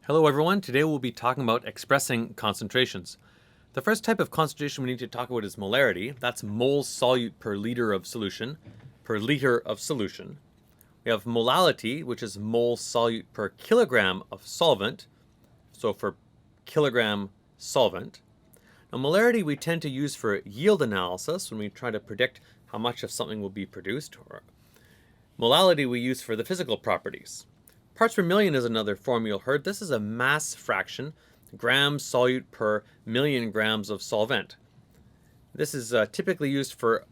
Hello everyone, today we'll be talking about expressing concentrations. The first type of concentration we need to talk about is molarity. That's moles solute per liter of solution. We have molality, which is moles solute per kilogram of solvent. So for kilogram solvent. Now molarity we tend to use for yield analysis when we try to predict how much of something will be produced. Or molality we use for the physical properties. Parts per million is another form you'll heard. This is a mass fraction, grams solute per million grams of solvent. This is typically used for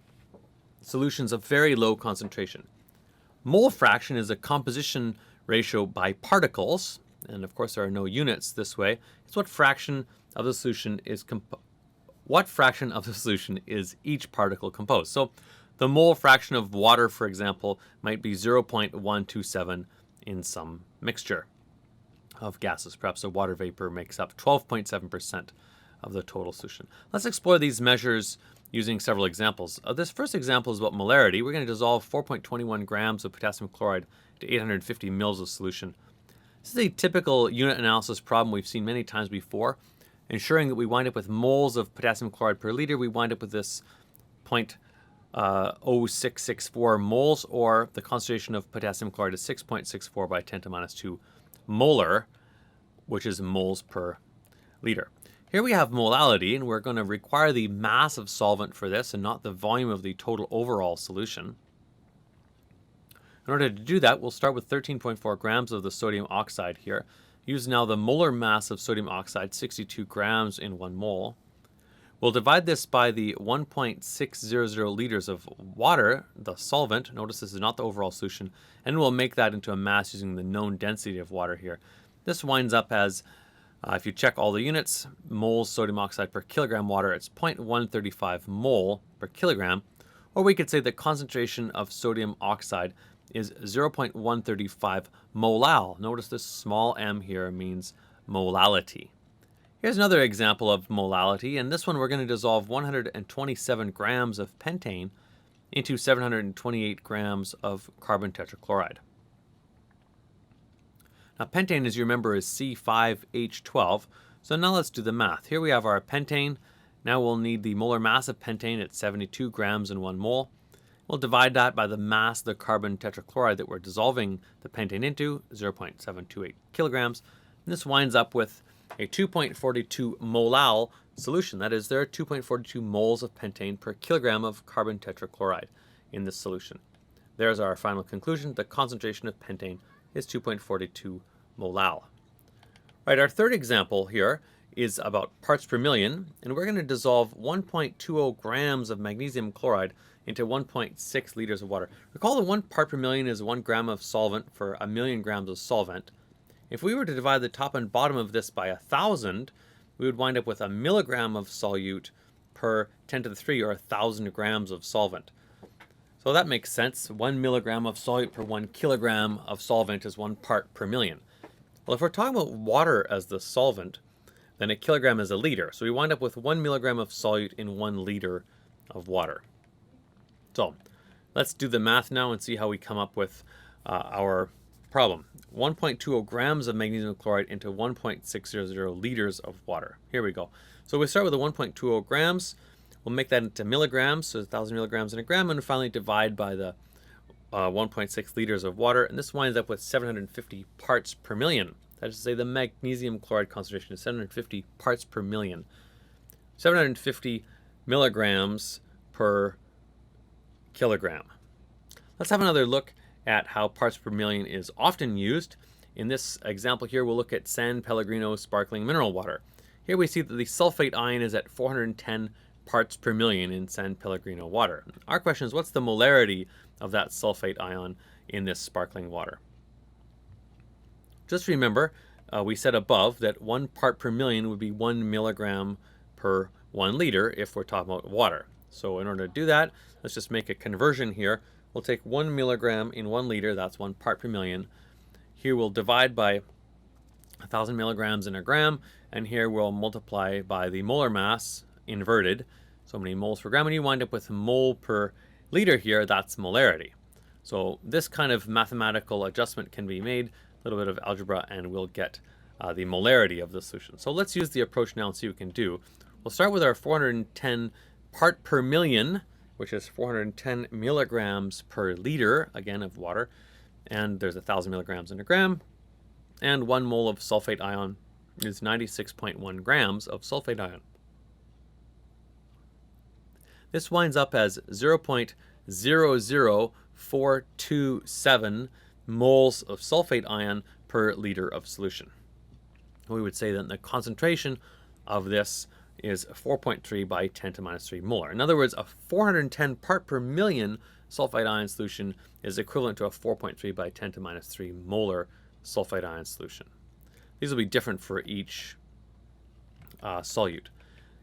solutions of very low concentration. Mole fraction is a composition ratio by particles, and of course there are no units this way. It's what fraction of the solution is each particle composed. So the mole fraction of water, for example, might be 0.127 in some mixture of gases. Perhaps a water vapor makes up 12.7% of the total solution. Let's explore these measures using several examples. This first example is about molarity. We're going to dissolve 4.21 grams of potassium chloride to 850 mils of solution. This is a typical unit analysis problem we've seen many times before. Ensuring that we wind up with moles of potassium chloride per liter, we wind up with this 0.0664 moles, or the concentration of potassium chloride is 6.64 by 10 to minus 2 molar, which is moles per liter. Here we have molality, and we're going to require the mass of solvent for this and not the volume of the total overall solution. In order to do that, we'll start with 13.4 grams of the sodium oxide here. Use now the molar mass of sodium oxide, 62 grams in 1 mole. We'll divide this by the 1.600 liters of water, the solvent. Notice this is not the overall solution. And we'll make that into a mass using the known density of water here. This winds up as, if you check all the units, moles sodium oxide per kilogram water, it's 0.135 mole per kilogram. Or we could say the concentration of sodium oxide is 0.135 molal. Notice this small m here means molality. Here's another example of molality, and this one we're going to dissolve 127 grams of pentane into 728 grams of carbon tetrachloride. Now pentane, as you remember, is C5H12, so now let's do the math. Here we have our pentane. Now we'll need the molar mass of pentane at 72 grams in 1 mole. We'll divide that by the mass of the carbon tetrachloride that we're dissolving the pentane into, 0.728 kilograms, and this winds up with a 2.42 molal solution. That is, there are 2.42 moles of pentane per kilogram of carbon tetrachloride in this solution. There's our final conclusion. The concentration of pentane is 2.42 molal. Right, our third example here is about parts per million, and we're going to dissolve 1.20 grams of magnesium chloride into 1.6 liters of water. Recall that 1 part per million is 1 gram of solvent for a million grams of solvent. If we were to divide the top and bottom of this by 1,000, we would wind up with a milligram of solute per 10 to the 3, or 1,000 grams of solvent. So that makes sense. 1 milligram of solute per 1 kilogram of solvent is 1 part per million. Well, if we're talking about water as the solvent, then a kilogram is a liter. So we wind up with 1 milligram of solute in 1 liter of water. So let's do the math now and see how we come up with our problem. 1.20 grams of magnesium chloride into 1.600 liters of water. Here we go. So we start with the 1.20 grams. We'll make that into milligrams, so 1,000 milligrams in a gram, and finally divide by the 1.6 liters of water. And this winds up with 750 parts per million. That is to say the magnesium chloride concentration is 750 parts per million. 750 milligrams per kilogram. Let's have another look at how parts per million is often used. In this example here, we'll look at San Pellegrino sparkling mineral water. Here we see that the sulfate ion is at 410 parts per million in San Pellegrino water. Our question is, what's the molarity of that sulfate ion in this sparkling water? Just remember, we said above that 1 part per million would be 1 milligram per 1 liter if we're talking about water. So in order to do that, let's just make a conversion here. We'll take 1 milligram in 1 liter, that's 1 part per million. Here we'll divide by 1,000 milligrams in a gram, and here we'll multiply by the molar mass inverted, so many moles per gram, and you wind up with mole per liter here. That's molarity. So this kind of mathematical adjustment can be made, a little bit of algebra, and we'll get the molarity of the solution. So let's use the approach now and see what we can do. We'll start with our 410 part per million, which is 410 milligrams per liter, again, of water. And there's 1,000 milligrams in a gram. And 1 mole of sulfate ion is 96.1 grams of sulfate ion. This winds up as 0.00427 moles of sulfate ion per liter of solution. We would say that the concentration of this is 4.3 by 10 to minus 3 molar. In other words, a 410 part per million sulfite ion solution is equivalent to a 4.3 by 10 to minus 3 molar sulfite ion solution. These will be different for each solute.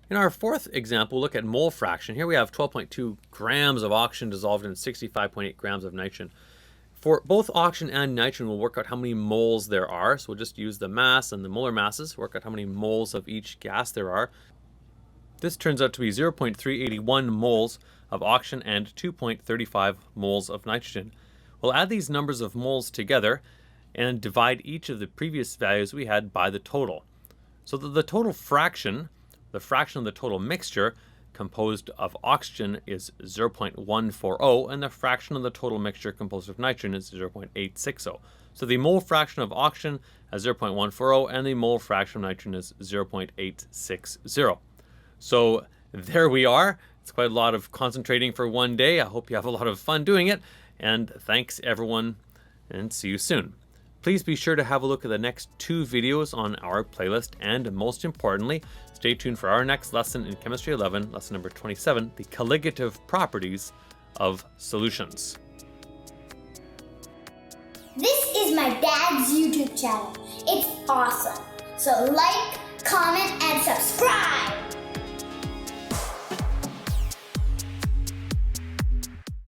In our fourth example, look at mole fraction. Here we have 12.2 grams of oxygen dissolved in 65.8 grams of nitrogen. For both oxygen and nitrogen, we'll work out how many moles there are. So we'll just use the mass and the molar masses, work out how many moles of each gas there are. This turns out to be 0.381 moles of oxygen and 2.35 moles of nitrogen. We'll add these numbers of moles together and divide each of the previous values we had by the total. So that the total fraction, the fraction of the total mixture composed of oxygen is 0.140, and the fraction of the total mixture composed of nitrogen is 0.860. So the mole fraction of oxygen is 0.140, and the mole fraction of nitrogen is 0.860. So there we are. It's quite a lot of concentrating for one day. I hope you have a lot of fun doing it, and thanks everyone, and see you soon. Please be sure to have a look at the next 2 videos on our playlist, and most importantly, stay tuned for our next lesson in Chemistry 11, lesson number 27, the colligative properties of solutions. This is my dad's YouTube channel. It's awesome. So like, comment, and subscribe.